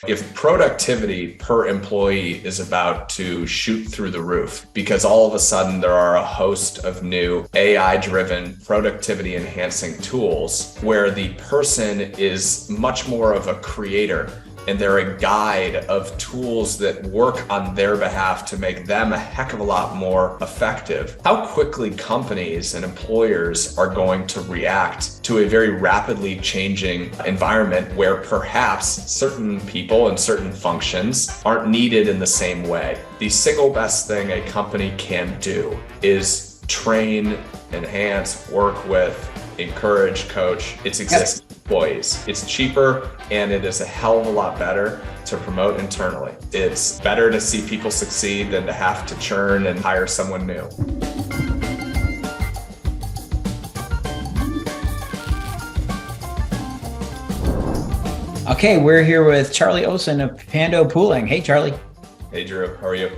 If productivity per employee is about to shoot through the roof because all of a sudden there are a host of new AI-driven productivity enhancing tools where the person is much more of a creator and they're a guide of tools that work on their behalf to make them a heck of a lot more effective, how quickly companies and employers are going to react to a very rapidly changing environment where perhaps certain people and certain functions aren't needed in the same way. The single best thing a company can do is train, enhance, work with, encourage, coach its existing employees. It's cheaper and it is a hell of a lot better to promote internally. It's better to see people succeed than to have to churn and hire someone new. Okay, we're here with Charlie Olson of Pandopooling. Hey, Charlie. Hey, Drew. How are you?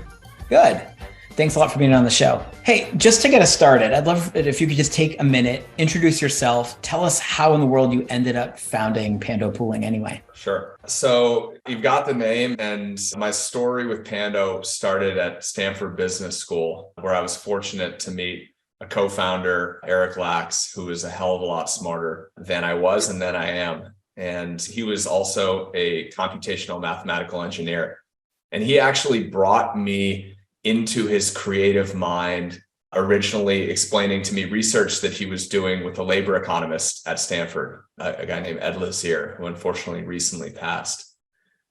Good. Thanks a lot for being on the show. Hey, just to get us started, I'd love it if you could just take a minute, introduce yourself, tell us how in the world you ended up founding Pandopooling anyway. Sure. So you've got the name, and my story with Pando started at Stanford Business School, where I was fortunate to meet a co-founder, Eric Lax, who is a hell of a lot smarter than I was and than I am. And he was also a computational mathematical engineer. And he actually brought me into his creative mind, originally explaining to me research that he was doing with a labor economist at Stanford, a guy named Ed Lazier, who unfortunately recently passed.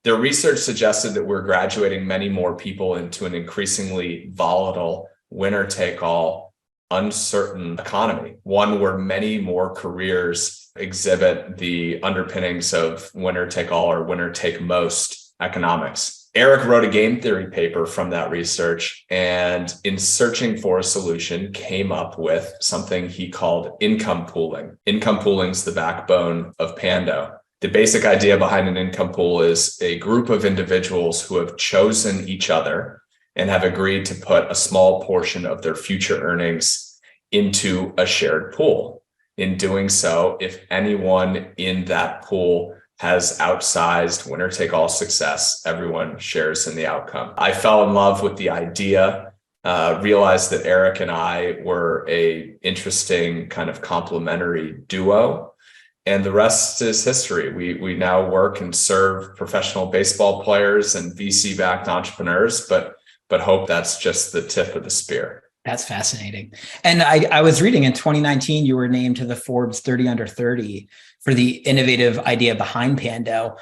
Their research suggested that we're graduating many more people into an increasingly volatile, winner-take-all, uncertain economy, one where many more careers exhibit the underpinnings of winner-take-all or winner-take-most economics. Eric wrote a game theory paper from that research, and in searching for a solution, came up with something he called income pooling. Income pooling is the backbone of Pando. The basic idea behind an income pool is a group of individuals who have chosen each other and have agreed to put a small portion of their future earnings into a shared pool. In doing so, if anyone in that pool has outsized winner-take-all success, everyone shares in the outcome. I fell in love with the idea, realized that Eric and I were an interesting kind of complementary duo, and the rest is history. We now work and serve professional baseball players and VC-backed entrepreneurs, but hope that's just the tip of the spear. That's fascinating. And I was reading in 2019, you were named to the Forbes 30 Under 30 for the innovative idea behind Pando.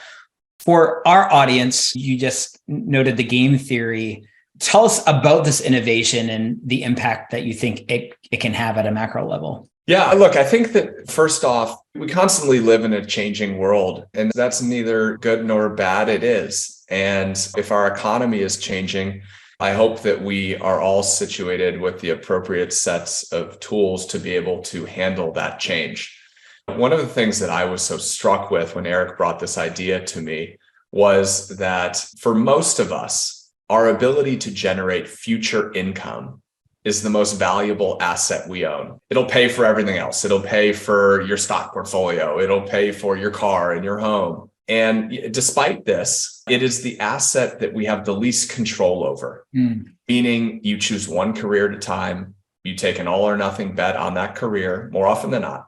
For our audience, you just noted the game theory. Tell us about this innovation and the impact that you think it can have at a macro level. Yeah, look, I think that first off, we constantly live in a changing world, and that's neither good nor bad. It is. And if our economy is changing, I hope that we are all situated with the appropriate sets of tools to be able to handle that change. One of the things that I was so struck with when Eric brought this idea to me was that for most of us, our ability to generate future income is the most valuable asset we own. It'll pay for everything else. It'll pay for your stock portfolio. It'll pay for your car and your home. And despite this, it is the asset that we have the least control over, meaning you choose one career at a time, you take an all or nothing bet on that career more often than not.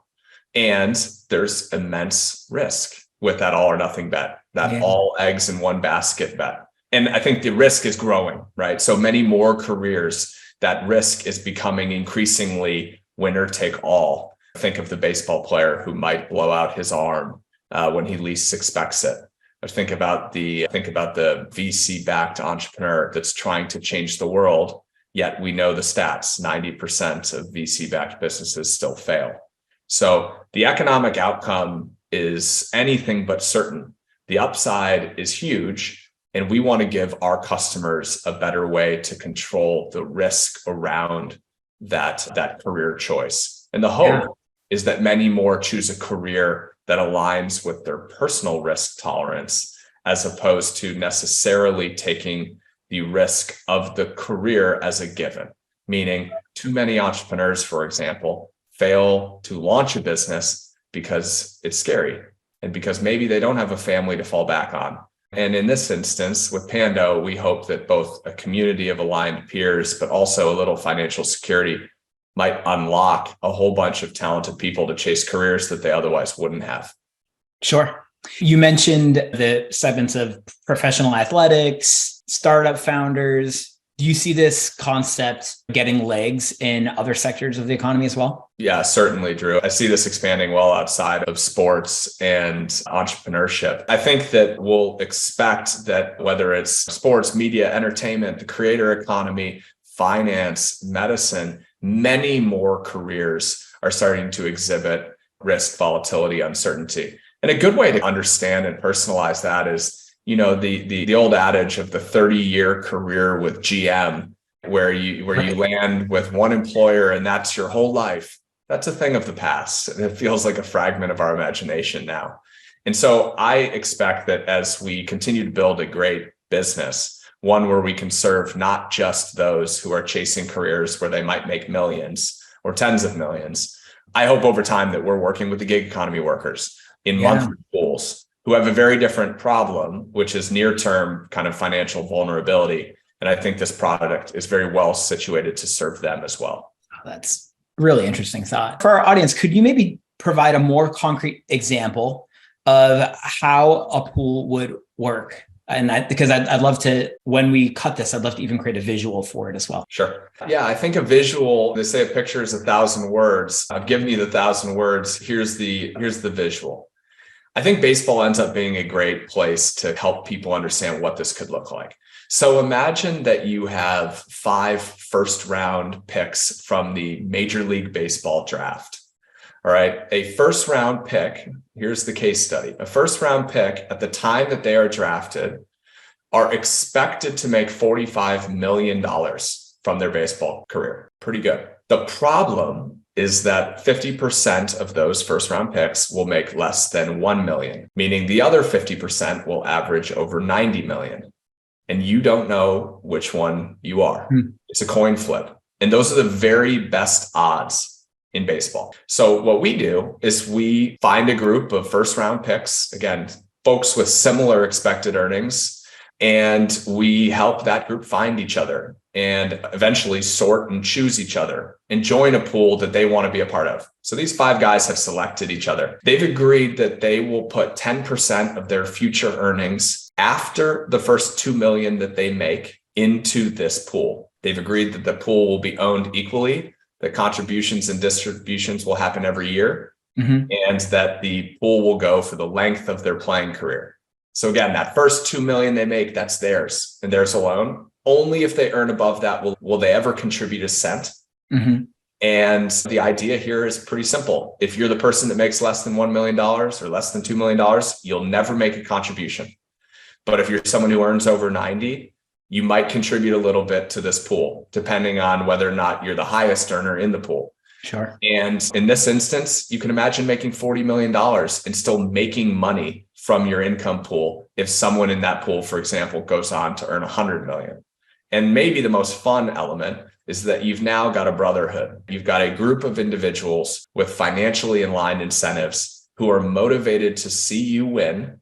And there's immense risk with that all or nothing bet, that all eggs in one basket bet. And I think the risk is growing, right? So many more careers, that risk is becoming increasingly winner take all. Think of the baseball player who might blow out his arm when he least expects it. Or think about the VC-backed entrepreneur that's trying to change the world, yet we know the stats, 90% of VC-backed businesses still fail. So the economic outcome is anything but certain. The upside is huge, and we want to give our customers a better way to control the risk around that career choice. And the hope is that many more choose a career that aligns with their personal risk tolerance, as opposed to necessarily taking the risk of the career as a given. Meaning, too many entrepreneurs, for example, fail to launch a business because it's scary and because maybe they don't have a family to fall back on. And in this instance, with Pando, we hope that both a community of aligned peers, but also a little financial security might unlock a whole bunch of talented people to chase careers that they otherwise wouldn't have. Sure. You mentioned the segments of professional athletics, startup founders. Do you see this concept getting legs in other sectors of the economy as well? Yeah, certainly, Drew. I see this expanding well outside of sports and entrepreneurship. I think that we'll expect that whether it's sports, media, entertainment, the creator economy, finance, medicine, many more careers are starting to exhibit risk, volatility, uncertainty. And a good way to understand and personalize that is, the old adage of the 30-year career with GM, where you land with one employer and that's your whole life. That's a thing of the past. It feels like a fragment of our imagination now. And so I expect that as we continue to build a great business, one where we can serve not just those who are chasing careers where they might make millions or tens of millions. I hope over time that we're working with the gig economy workers in monthly pools who have a very different problem, which is near-term kind of financial vulnerability. And I think this product is very well situated to serve them as well. That's really interesting thought. For our audience, could you maybe provide a more concrete example of how a pool would work? And because I'd love to, when we cut this, I'd love to even create a visual for it as well. Sure. Yeah, I think a visual, they say a picture is 1,000 words. I've given you the 1,000 words. Here's the visual. I think baseball ends up being a great place to help people understand what this could look like. So imagine that you have 5 first-round picks from the Major League Baseball draft. All right, a first-round pick, here's the case study. A first-round pick at the time that they are drafted are expected to make $45 million from their baseball career. Pretty good. The problem is that 50% of those first round picks will make less than 1 million, meaning the other 50% will average over 90 million. And you don't know which one you are. It's a coin flip. And those are the very best odds in baseball. So what we do is we find a group of first round picks, again, folks with similar expected earnings, and we help that group find each other and eventually sort and choose each other and join a pool that they want to be a part of. So these 5 guys have selected each other. They've agreed that they will put 10% of their future earnings after the first 2 million that they make into this pool. They've agreed that the pool will be owned equally, that contributions and distributions will happen every year, and that the pool will go for the length of their playing career. So again, that first 2 million they make, that's theirs and theirs alone. Only if they earn above that will they ever contribute a cent. And the idea here is pretty simple. If you're the person that makes less than $1 million or less than $2 million, you'll never make a contribution. But if you're someone who earns over 90, you might contribute a little bit to this pool, depending on whether or not you're the highest earner in the pool. Sure. And in this instance, you can imagine making $40 million and still making money from your income pool if someone in that pool, for example, goes on to earn 100 million. And maybe the most fun element is that you've now got a brotherhood. You've got a group of individuals with financially aligned incentives who are motivated to see you win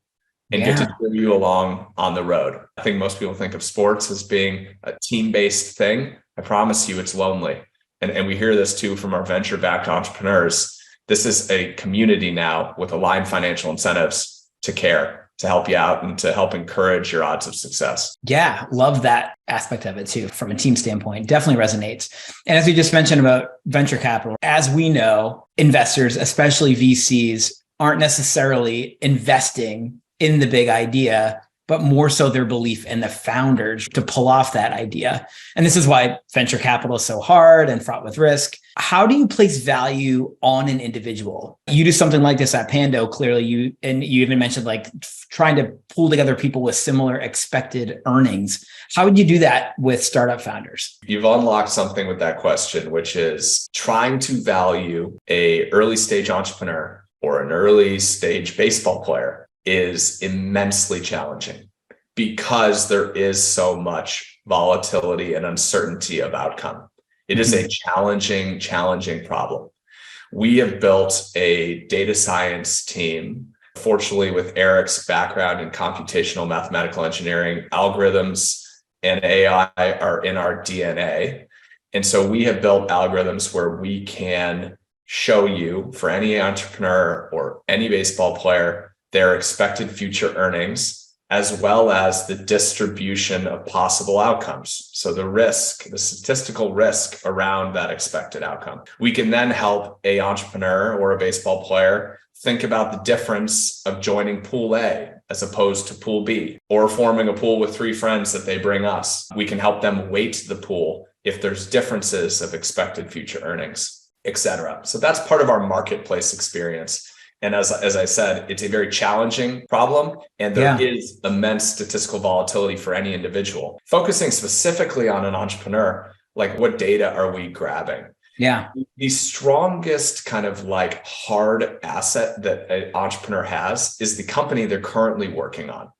and get to cheer you along on the road. I think most people think of sports as being a team-based thing. I promise you it's lonely. And we hear this too from our venture-backed entrepreneurs. This is a community now with aligned financial incentives to care, to help you out and to help encourage your odds of success. Yeah, love that aspect of it too, from a team standpoint. Definitely resonates. And as we just mentioned about venture capital, as we know, investors, especially VCs, aren't necessarily investing in the big idea, but more so their belief in the founders to pull off that idea. And this is why venture capital is so hard and fraught with risk. How do you place value on an individual? You do something like this at Pando, clearly you even mentioned like trying to pull together people with similar expected earnings. How would you do that with startup founders? You've unlocked something with that question, which is trying to value a early stage entrepreneur or an early stage baseball player is immensely challenging because there is so much volatility and uncertainty of outcome. It is a challenging problem. We have built a data science team Fortunately, with Eric's background in computational mathematical engineering, algorithms and AI are in our DNA. And so we have built algorithms where we can show you, for any entrepreneur or any baseball player, their expected future earnings, as well as the distribution of possible outcomes. So the risk, the statistical risk around that expected outcome. We can then help an entrepreneur or a baseball player think about the difference of joining pool A as opposed to pool B, or forming a pool with 3 friends that they bring us. We can help them weight the pool if there's differences of expected future earnings, et cetera. So that's part of our marketplace experience. And as I said, it's a very challenging problem, and there is immense statistical volatility for any individual. Focusing specifically on an entrepreneur, like, what data are we grabbing? Yeah. The strongest kind of like hard asset that an entrepreneur has is the company they're currently working on.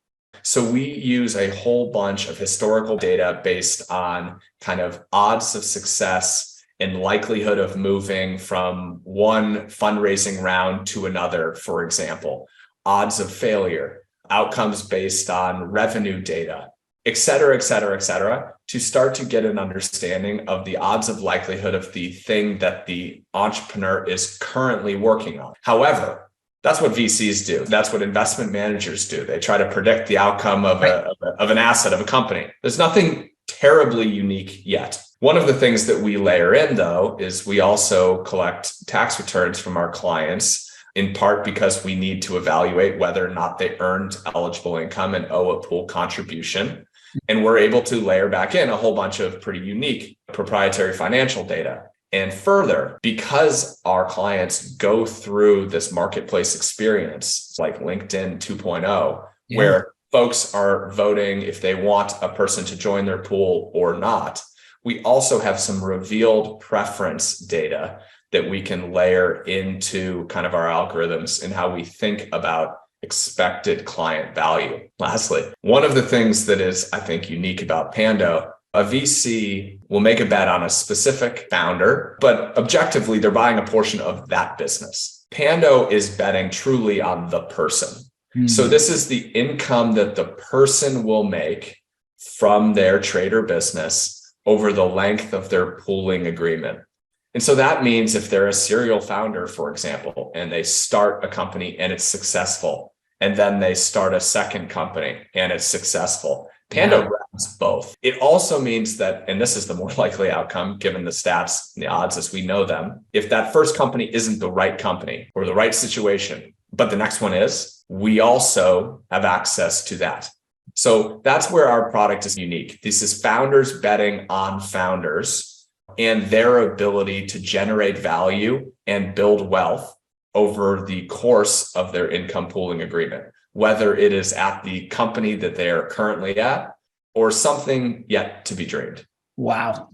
So we use a whole bunch of historical data based on kind of odds of success and likelihood of moving from one fundraising round to another, for example, odds of failure, outcomes based on revenue data, et cetera, et cetera, et cetera, to start to get an understanding of the odds of likelihood of the thing that the entrepreneur is currently working on. However, that's what VCs do. That's what investment managers do. They try to predict the outcome of an asset of a company. There's nothing terribly unique yet. One of the things that we layer in, though, is we also collect tax returns from our clients, in part because we need to evaluate whether or not they earned eligible income and owe a pool contribution. And we're able to layer back in a whole bunch of pretty unique proprietary financial data. And further, because our clients go through this marketplace experience like LinkedIn 2.0, where folks are voting if they want a person to join their pool or not, we also have some revealed preference data that we can layer into kind of our algorithms and how we think about expected client value. Lastly, one of the things that is, I think, unique about Pando, a VC will make a bet on a specific founder, but objectively, they're buying a portion of that business. Pando is betting truly on the person. So this is the income that the person will make from their trader business over the length of their pooling agreement. And so that means if they're a serial founder, for example, and they start a company and it's successful, and then they start a second company and it's successful, Pando grabs both. It also means that, and this is the more likely outcome given the stats and the odds as we know them, if that first company isn't the right company or the right situation, but the next one is, we also have access to that. So that's where our product is unique. This is founders betting on founders and their ability to generate value and build wealth over the course of their income pooling agreement, whether it is at the company that they are currently at or something yet to be dreamed. Wow.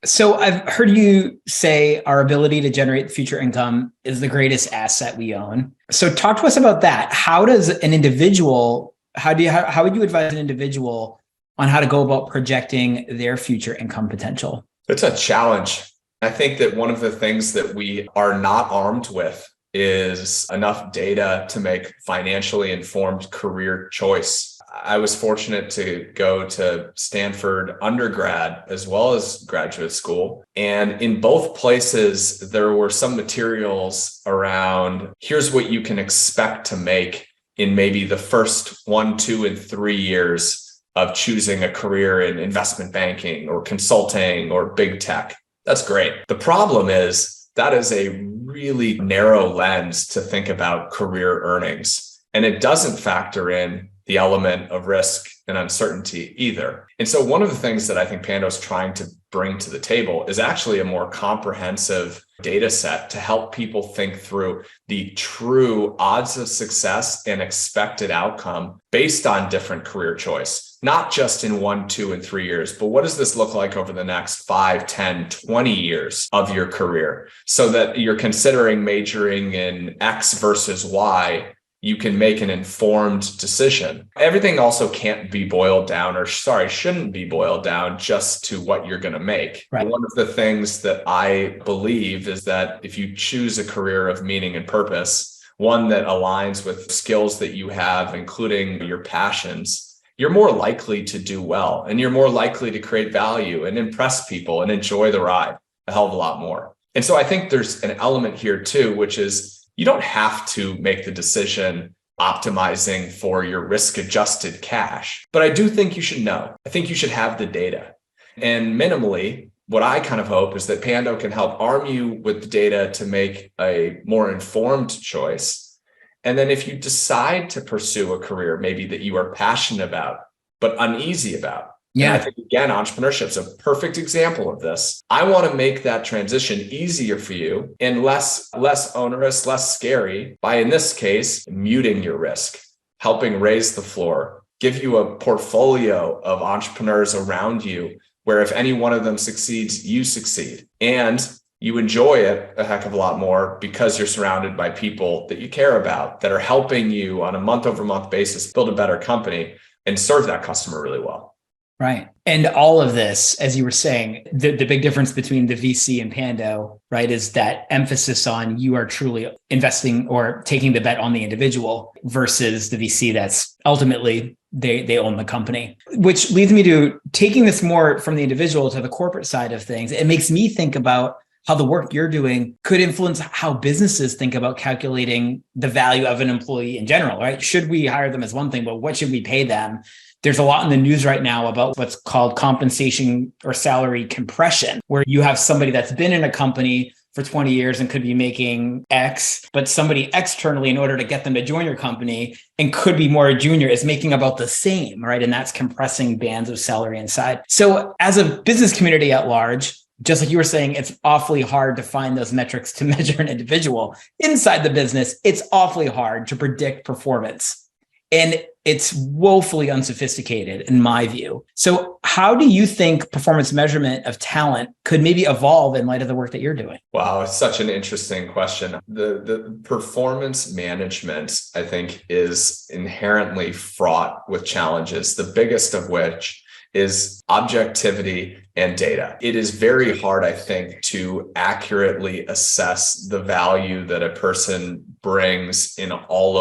So I've heard you say our ability to generate future income is the greatest asset we own. So talk to us about that. How does an individual, how would you advise an individual on how to go about projecting their future income potential? It's a challenge. I think that one of the things that we are not armed with is enough data to make financially informed career choice. I was fortunate to go to Stanford undergrad as well as graduate school. And in both places, there were some materials around, here's what you can expect to make in maybe the first 1, 2, and 3 years of choosing a career in investment banking or consulting or big tech. That's great. The problem is that is a really narrow lens to think about career earnings. And it doesn't factor in the element of risk and uncertainty either. And so one of the things that I think Pando is trying to bring to the table is actually a more comprehensive data set to help people think through the true odds of success and expected outcome based on different career choice, not just in 1, 2, and 3 years, but what does this look like over the next 5, 10, 20 years of your career so that you're considering majoring in X versus Y. You can make an informed decision. Everything also can't be boiled down, shouldn't be boiled down just to what you're going to make. Right. One of the things that I believe is that if you choose a career of meaning and purpose, one that aligns with skills that you have, including your passions, you're more likely to do well, and you're more likely to create value and impress people and enjoy the ride a hell of a lot more. And so I think there's an element here too, which is you don't have to make the decision optimizing for your risk-adjusted cash, but I do think you should know. I think you should have the data. And minimally, what I kind of hope is that Pando can help arm you with the data to make a more informed choice. And then if you decide to pursue a career maybe that you are passionate about, but uneasy about, and I think, again, entrepreneurship is a perfect example of this. I want to make that transition easier for you and less onerous, less scary by, in this case, muting your risk, helping raise the floor, give you a portfolio of entrepreneurs around you where if any one of them succeeds, you succeed. And you enjoy it a heck of a lot more because you're surrounded by people that you care about, that are helping you on a month-over-month basis build a better company and serve that customer really well. Right. And all of this, as you were saying, the big difference between the VC and Pando, right, is that emphasis on you are truly investing or taking the bet on the individual versus the VC that's ultimately they own the company, which leads me to taking this more from the individual to the corporate side of things. It makes me think about how the work you're doing could influence how businesses think about calculating the value of an employee in general, right? Should we hire them as one thing, but what should we pay them? There's a lot in the news right now about what's called compensation or salary compression, where you have somebody that's been in a company for 20 years and could be making X, but somebody externally, in order to get them to join your company and could be more junior, is making about the same, right? And that's compressing bands of salary inside. So as a business community at large, just like you were saying, it's awfully hard to find those metrics to measure an individual. Inside the business, it's awfully hard to predict performance. And it's woefully unsophisticated in my view. So how do you think performance measurement of talent could maybe evolve in light of the work that you're doing? Wow, it's such an interesting question. The performance management, I think, is inherently fraught with challenges, the biggest of which is objectivity and data. It is very hard, I think, to accurately assess the value that a person brings in all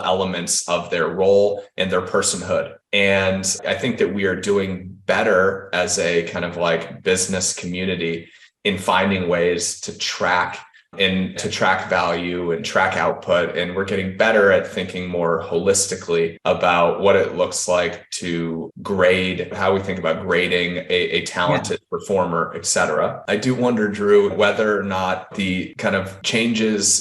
elements of their role and their personhood. And I think that we are doing better as a kind of like business community in finding ways to track value and track output. And we're getting better at thinking more holistically about what it looks like to grade, how we think about grading a talented performer, et cetera. I do wonder, Drew, whether or not the kind of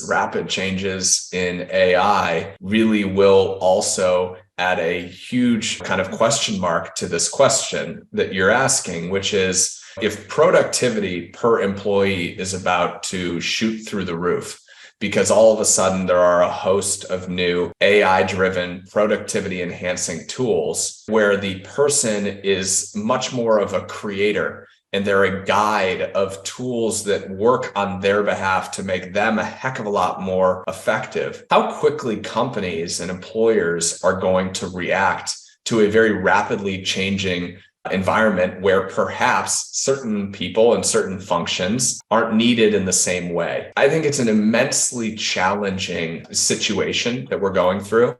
rapid changes in AI really will also add a huge kind of question mark to this question that you're asking, which is, if productivity per employee is about to shoot through the roof, because all of a sudden there are a host of new AI-driven productivity enhancing tools where the person is much more of a creator and they're a guide of tools that work on their behalf to make them a heck of a lot more effective, how quickly companies and employers are going to react to a very rapidly changing environment where perhaps certain people and certain functions aren't needed in the same way. I think it's an immensely challenging situation that we're going through.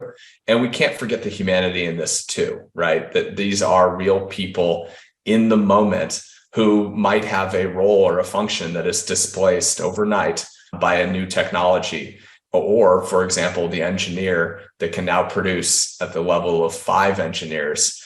And we can't forget the humanity in this too, right? That these are real people in the moment who might have a role or a function that is displaced overnight by a new technology. Or, for example, the engineer that can now produce at the level of 5 engineers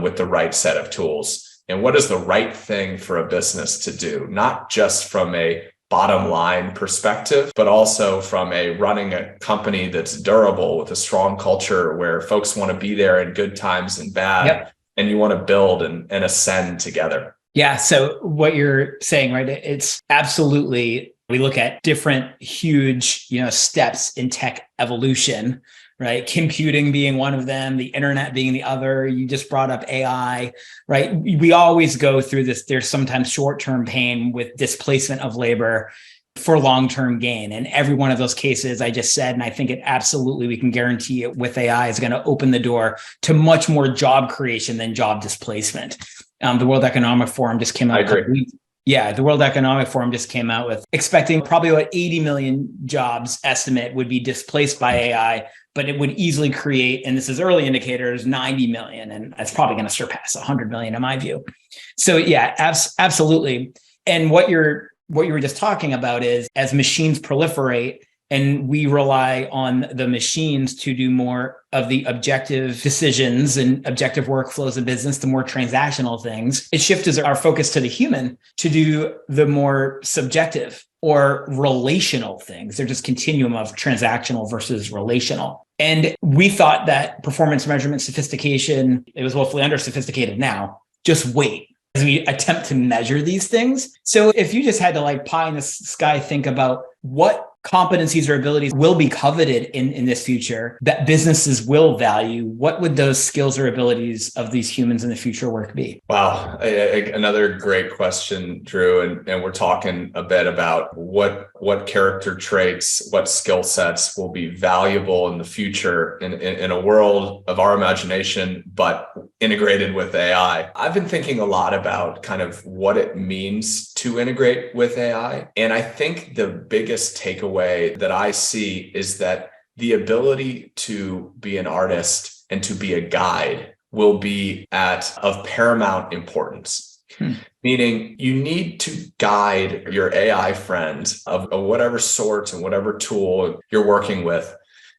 with the right set of tools. And what is the right thing for a business to do, not just from a bottom line perspective, but also from a running a company that's durable with a strong culture where folks want to be there in good times and bad, and you want to build and ascend together. Yeah. So what you're saying, right? It's absolutely, we look at different huge, steps in tech evolution, right? Computing being one of them, the internet being the other. You just brought up AI, right? We always go through this. There's sometimes short-term pain with displacement of labor for long-term gain. And every one of those cases I just said, and I think it absolutely, we can guarantee it with AI is going to open the door to much more job creation than job displacement. The World Economic Forum just came out a couple weeks. Yeah, the World Economic Forum just came out with expecting probably about 80 million jobs estimate would be displaced by AI, but it would easily create, and this is early indicators, 90 million. And that's probably going to surpass 100 million in my view. So yeah, absolutely. And what you were just talking about is as machines proliferate, and we rely on the machines to do more of the objective decisions and objective workflows of business, the more transactional things. It shifts our focus to the human to do the more subjective or relational things. They're just continuum of transactional versus relational. And we thought that performance measurement sophistication, it was woefully under sophisticated now. Just wait as we attempt to measure these things. So if you just had to like pie in the sky, think about what competencies or abilities will be coveted in this future that businesses will value, what would those skills or abilities of these humans in the future work be? Wow. Another great question, Drew. And we're talking a bit about what character traits, what skill sets will be valuable in the future in a world of our imagination, but integrated with AI. I've been thinking a lot about kind of what it means to integrate with AI. And I think the biggest takeaway that I see is that the ability to be an artist and to be a guide will be of paramount importance. Meaning you need to guide your AI friend of whatever sort and whatever tool you're working with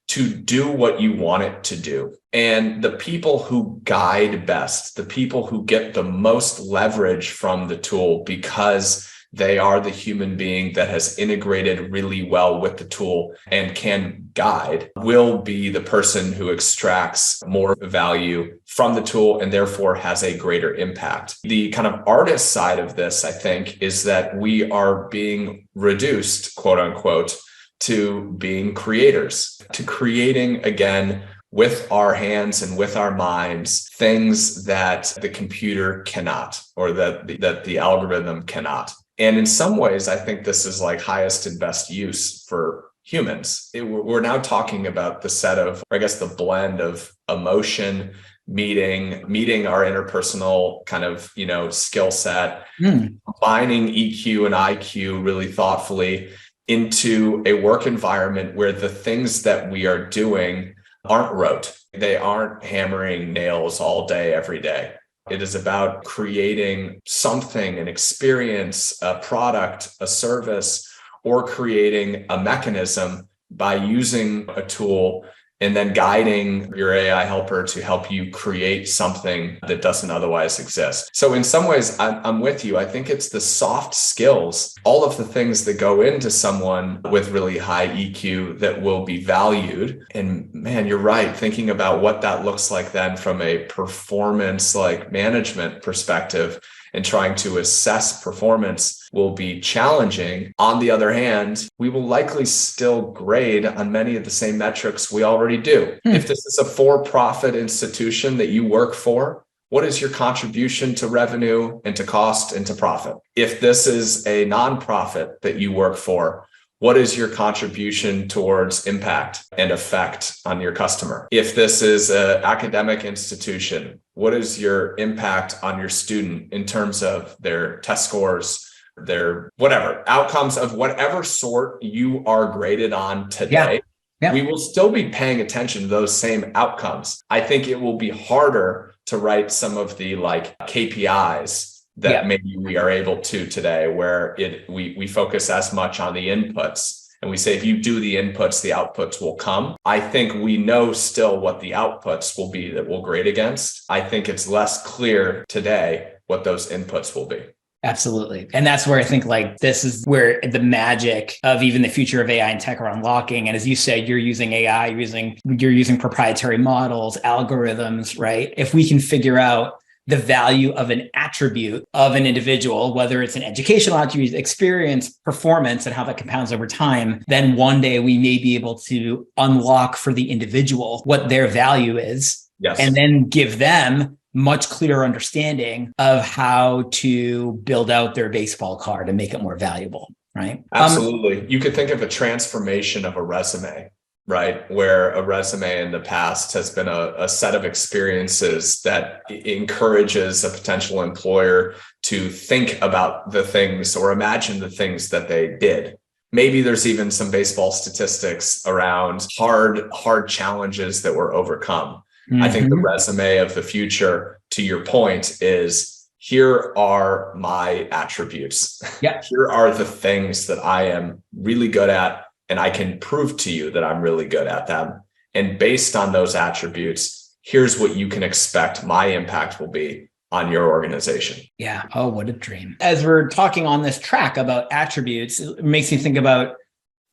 to do what you want it to do. And the people who guide best, the people who get the most leverage from the tool because they are the human being that has integrated really well with the tool and can guide, will be the person who extracts more value from the tool and therefore has a greater impact. The kind of artist side of this, I think, is that we are being reduced, quote unquote, to being creators, to creating again with our hands and with our minds, things that the computer cannot, or that the algorithm cannot. And in some ways, I think this is like highest and best use for humans. We're now talking about the set of, or I guess the blend of emotion, meeting our interpersonal kind of, skill set, combining EQ and IQ really thoughtfully into a work environment where the things that we are doing aren't rote. They aren't hammering nails all day, every day. It is about creating something, an experience, a product, a service, or creating a mechanism by using a tool and then guiding your AI helper to help you create something that doesn't otherwise exist. So in some ways, I'm with you. I think it's the soft skills, all of the things that go into someone with really high EQ that will be valued. And man, you're right. Thinking about what that looks like then from a performance like management perspective and trying to assess performance will be challenging. On the other hand, we will likely still grade on many of the same metrics we already do. If this is a for-profit institution that you work for, what is your contribution to revenue and to cost and to profit? If this is a nonprofit that you work for, what is your contribution towards impact and effect on your customer? If this is an academic institution, what is your impact on your student in terms of their test scores, their whatever outcomes of whatever sort you are graded on today? Yeah. We will still be paying attention to those same outcomes. I think it will be harder to write some of the like KPIs that maybe we are able to today, where we focus as much on the inputs and we say, if you do the inputs, the outputs will come. I think we know still what the outputs will be that we'll grade against. I think it's less clear today what those inputs will be. Absolutely. And that's where I think like this is where the magic of even the future of AI and tech are unlocking. And as you said, you're using AI, you're using proprietary models, algorithms, right? If we can figure out the value of an attribute of an individual, whether it's an educational attribute, experience, performance, and how that compounds over time, then one day we may be able to unlock for the individual what their value is, and then give them much clearer understanding of how to build out their baseball card and make it more valuable, right? Absolutely. You could think of a transformation of a resume, right? Where a resume in the past has been a set of experiences that encourages a potential employer to think about the things or imagine the things that they did. Maybe there's even some baseball statistics around hard challenges that were overcome. I think the resume of the future, to your point, is here are my attributes. Yeah. Here are the things that I am really good at, and I can prove to you that I'm really good at them. And based on those attributes, here's what you can expect my impact will be on your organization. Yeah. Oh, what a dream. As we're talking on this track about attributes, it makes me think about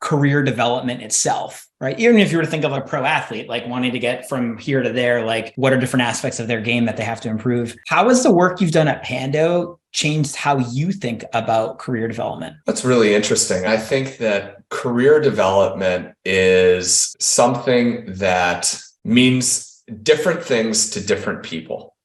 career development itself, right? Even if you were to think of a pro athlete, like wanting to get from here to there, like what are different aspects of their game that they have to improve? How has the work you've done at Pando changed how you think about career development? That's really interesting. I think that career development is something that means different things to different people.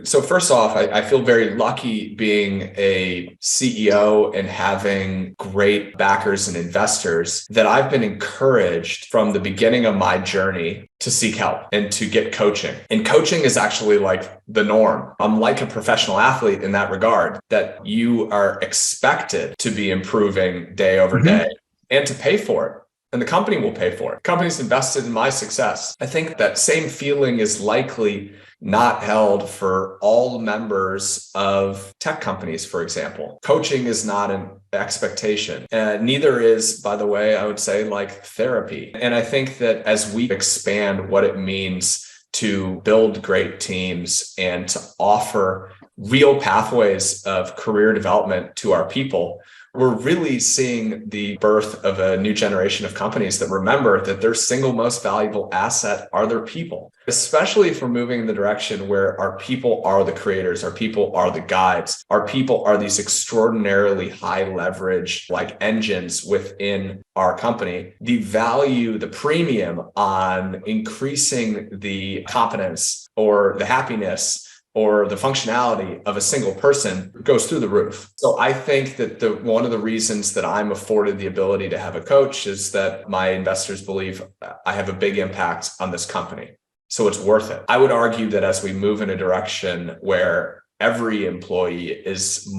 So first off, I feel very lucky being a CEO and having great backers and investors that I've been encouraged from the beginning of my journey to seek help and to get coaching. And coaching is actually like the norm. I'm like a professional athlete in that regard, that you are expected to be improving day over day and to pay for it. And the company will pay for it. Companies invested in my success. I think that same feeling is likely not held for all members of tech companies, for example. Coaching is not an expectation. Neither is, by the way, I would say, like therapy. And I think that as we expand what it means to build great teams and to offer real pathways of career development to our people, we're really seeing the birth of a new generation of companies that remember that their single most valuable asset are their people, especially if we're moving in the direction where our people are the creators, our people are the guides, our people are these extraordinarily high leverage like engines within our company. The value, the premium on increasing the competence or the happiness or the functionality of a single person goes through the roof. So I think that one of the reasons that I'm afforded the ability to have a coach is that my investors believe I have a big impact on this company. So it's worth it. I would argue that as we move in a direction where every employee is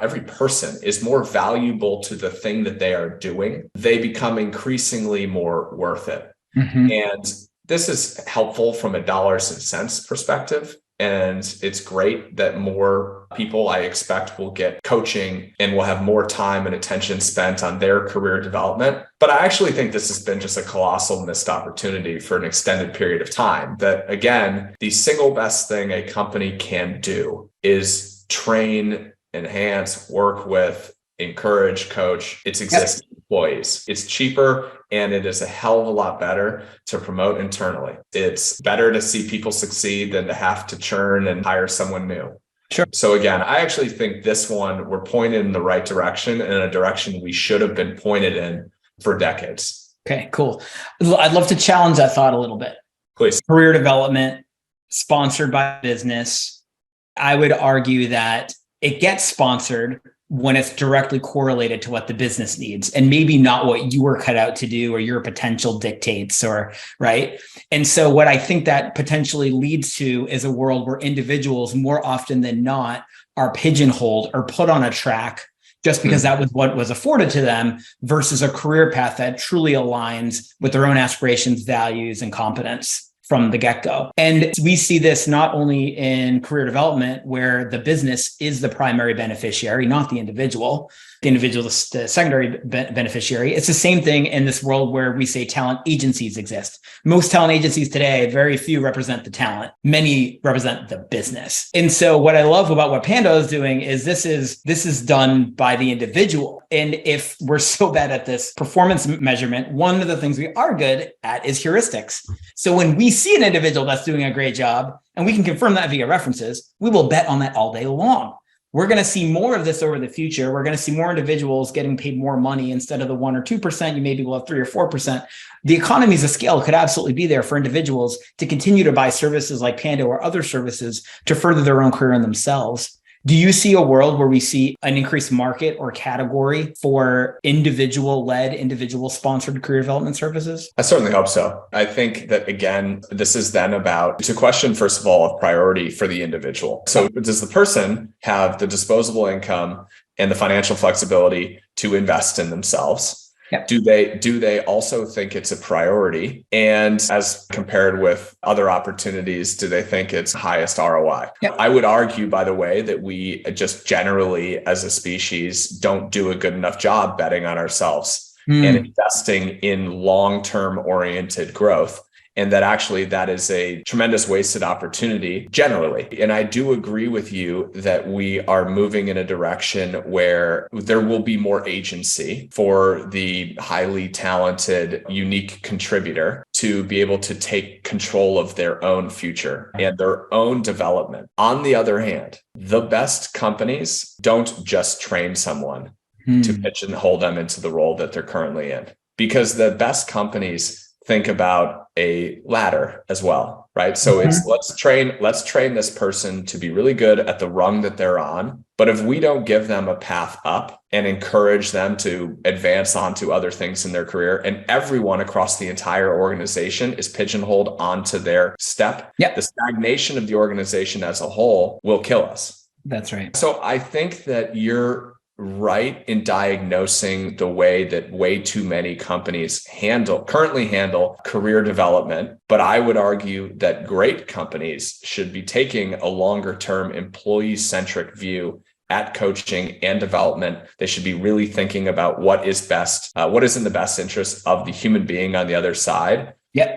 every person is more valuable to the thing that they are doing, they become increasingly more worth it. And this is helpful from a dollars and cents perspective. And it's great that more people, I expect, will get coaching and will have more time and attention spent on their career development. But I actually think this has been just a colossal missed opportunity for an extended period of time. That, again, the single best thing a company can do is train, enhance, work with, encourage, coach its existing employees. It's cheaper and it is a hell of a lot better to promote internally. It's better to see people succeed than to have to churn and hire someone new. Sure. So again, I actually think this one, we're pointed in the right direction and in a direction we should have been pointed in for decades. Okay, cool. I'd love to challenge that thought a little bit. Please. Career development, sponsored by business. I would argue that it gets sponsored when it's directly correlated to what the business needs and maybe not what you were cut out to do or your potential dictates or right. And so what I think that potentially leads to is a world where individuals more often than not are pigeonholed or put on a track just because that was what was afforded to them versus a career path that truly aligns with their own aspirations, values, and competence from the get-go. And we see this not only in career development, where the business is the primary beneficiary, not the individual. The individual is the secondary beneficiary. It's the same thing in this world where we say talent agencies exist. Most talent agencies today, very few represent the talent. Many represent the business. And so what I love about what Pando is doing is this is done by the individual. And if we're so bad at this performance measurement, one of the things we are good at is heuristics. So when we see an individual that's doing a great job, and we can confirm that via references, we will bet on that all day long. We're going to see more of this over the future. We're going to see more individuals getting paid more money instead of the 1 or 2%. You maybe will have 3 or 4%. The economies of scale could absolutely be there for individuals to continue to buy services like Pando or other services to further their own career in themselves. Do you see a world where we see an increased market or category for individual-led, individual-sponsored career development services? I certainly hope so. I think that, again, this is then about, it's a question, first of all, of priority for the individual. So does the person have the disposable income and the financial flexibility to invest in themselves? Yep. Do they also think it's a priority? And as compared with other opportunities, do they think it's highest ROI? Yep. I would argue, by the way, that we just generally as a species don't do a good enough job betting on ourselves and investing in long-term oriented growth. And that actually that is a tremendous wasted opportunity generally. And I do agree with you that we are moving in a direction where there will be more agency for the highly talented, unique contributor to be able to take control of their own future and their own development. On the other hand, the best companies don't just train someone to pigeonhole them into the role that they're currently in, because the best companies think about a ladder as well, right? So it's let's train this person to be really good at the rung that they're on. But if we don't give them a path up and encourage them to advance onto other things in their career, and everyone across the entire organization is pigeonholed onto their step, the stagnation of the organization as a whole will kill us. That's right. So I think that you're right in diagnosing the way that way too many companies currently handle career development. But I would argue that great companies should be taking a longer term employee-centric view at coaching and development. They should be really thinking about what is best, what is in the best interest of the human being on the other side.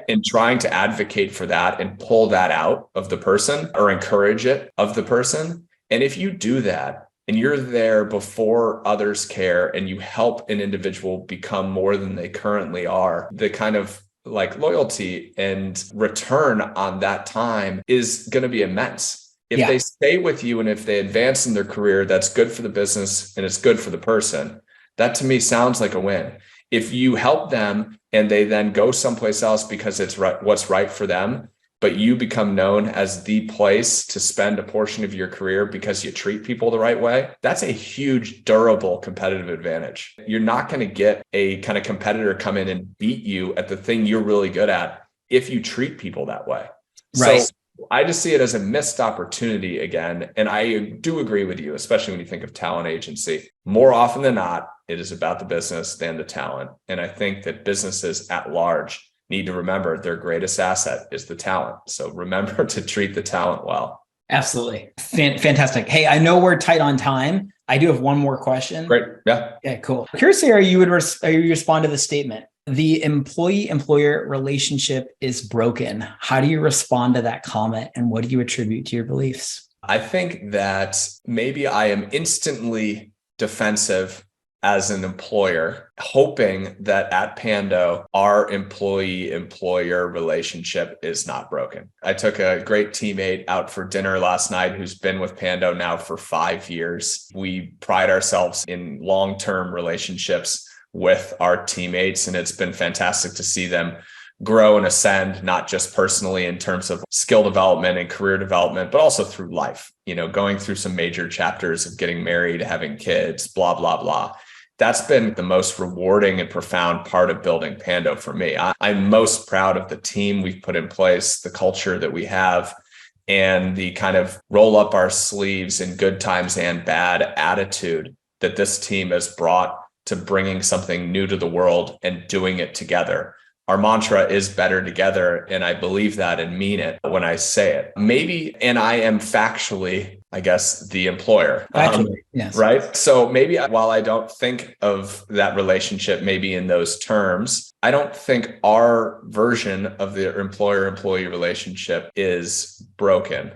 And trying to advocate for that and pull that out of the person or encourage it of the person. And if you do that, and you're there before others care, and you help an individual become more than they currently are, the kind of like loyalty and return on that time is going to be immense. If they stay with you and if they advance in their career, that's good for the business and it's good for the person. That to me sounds like a win. If you help them and they then go someplace else because it's what's right for them, but you become known as the place to spend a portion of your career because you treat people the right way, that's a huge, durable competitive advantage. You're not going to get a kind of competitor come in and beat you at the thing you're really good at if you treat people that way. Right. So I just see it as a missed opportunity again. And I do agree with you, especially when you think of talent agency. More often than not, it is about the business than the talent. And I think that businesses at large need to remember their greatest asset is the talent. So remember to treat the talent well. Absolutely. Fantastic. Hey, I know we're tight on time. I do have one more question. Great. Yeah. Yeah, cool. Curious how you would respond to the statement. The employee-employer relationship is broken. How do you respond to that comment, and what do you attribute to your beliefs? I think that maybe I am instantly defensive as an employer, hoping that at Pando, our employee-employer relationship is not broken. I took a great teammate out for dinner last night who's been with Pando now for 5 years. We pride ourselves in long-term relationships with our teammates, and it's been fantastic to see them grow and ascend, not just personally in terms of skill development and career development, but also through life, going through some major chapters of getting married, having kids, blah, blah, blah. That's been the most rewarding and profound part of building Pando for me. I'm most proud of the team we've put in place, the culture that we have, and the kind of roll up our sleeves in good times and bad attitude that this team has brought to bringing something new to the world and doing it together. Our mantra is better together, and I believe that and mean it when I say it. Maybe, and I am factually, I guess, the employer. Yes. Right? So maybe while I don't think of that relationship maybe in those terms, I don't think our version of the employer-employee relationship is broken.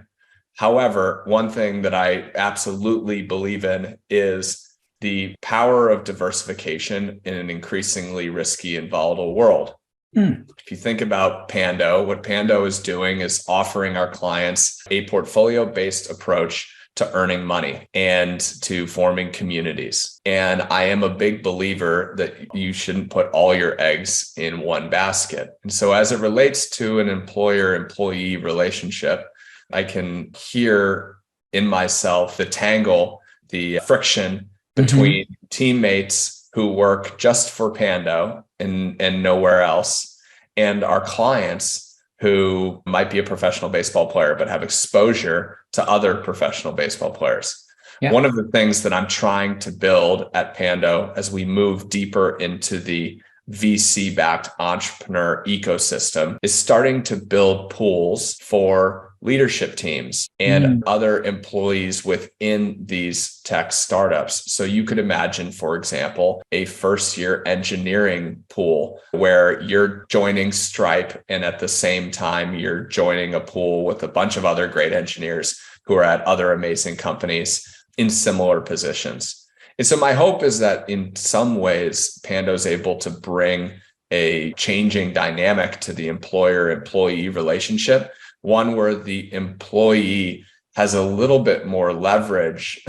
However, one thing that I absolutely believe in is the power of diversification in an increasingly risky and volatile world. If you think about Pando, what Pando is doing is offering our clients a portfolio-based approach to earning money and to forming communities. And I am a big believer that you shouldn't put all your eggs in one basket. And so as it relates to an employer-employee relationship, I can hear in myself the tangle, the friction between teammates who work just for Pando and nowhere else, and our clients who might be a professional baseball player but have exposure to other professional baseball players. Yeah. One of the things that I'm trying to build at Pando as we move deeper into the VC-backed entrepreneur ecosystem is starting to build pools for leadership teams and other employees within these tech startups. So you could imagine, for example, a first-year engineering pool where you're joining Stripe and at the same time you're joining a pool with a bunch of other great engineers who are at other amazing companies in similar positions. And so my hope is that in some ways, Pando is able to bring a changing dynamic to the employer-employee relationship, one where the employee has a little bit more leverage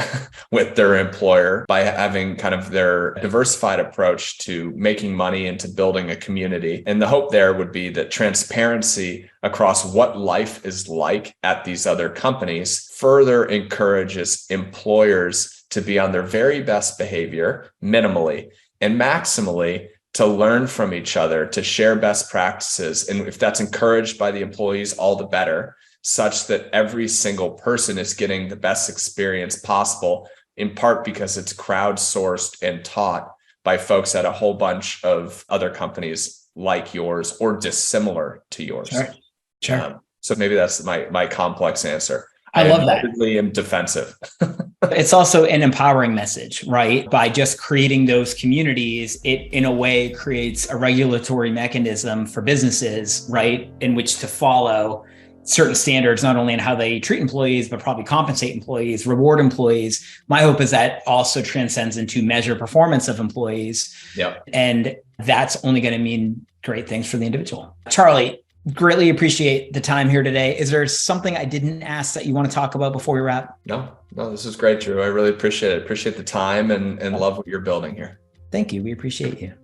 with their employer by having kind of their diversified approach to making money and to building a community. And the hope there would be that transparency across what life is like at these other companies further encourages employers to be on their very best behavior minimally and maximally to learn from each other, to share best practices. And if that's encouraged by the employees, all the better, such that every single person is getting the best experience possible, in part because it's crowdsourced and taught by folks at a whole bunch of other companies like yours or dissimilar to yours. Sure. So maybe that's my complex answer. I love that. I am defensive. It's also an empowering message, right? By just creating those communities, it in a way creates a regulatory mechanism for businesses, right? In which to follow certain standards, not only in how they treat employees, but probably compensate employees, reward employees. My hope is that also transcends into measure performance of employees. Yep. And that's only going to mean great things for the individual. Charlie, greatly appreciate the time here today. Is there something I didn't ask that you want to talk about before we wrap? No, this is great, Drew. I really appreciate it. Appreciate the time and love what you're building here. Thank you. We appreciate you.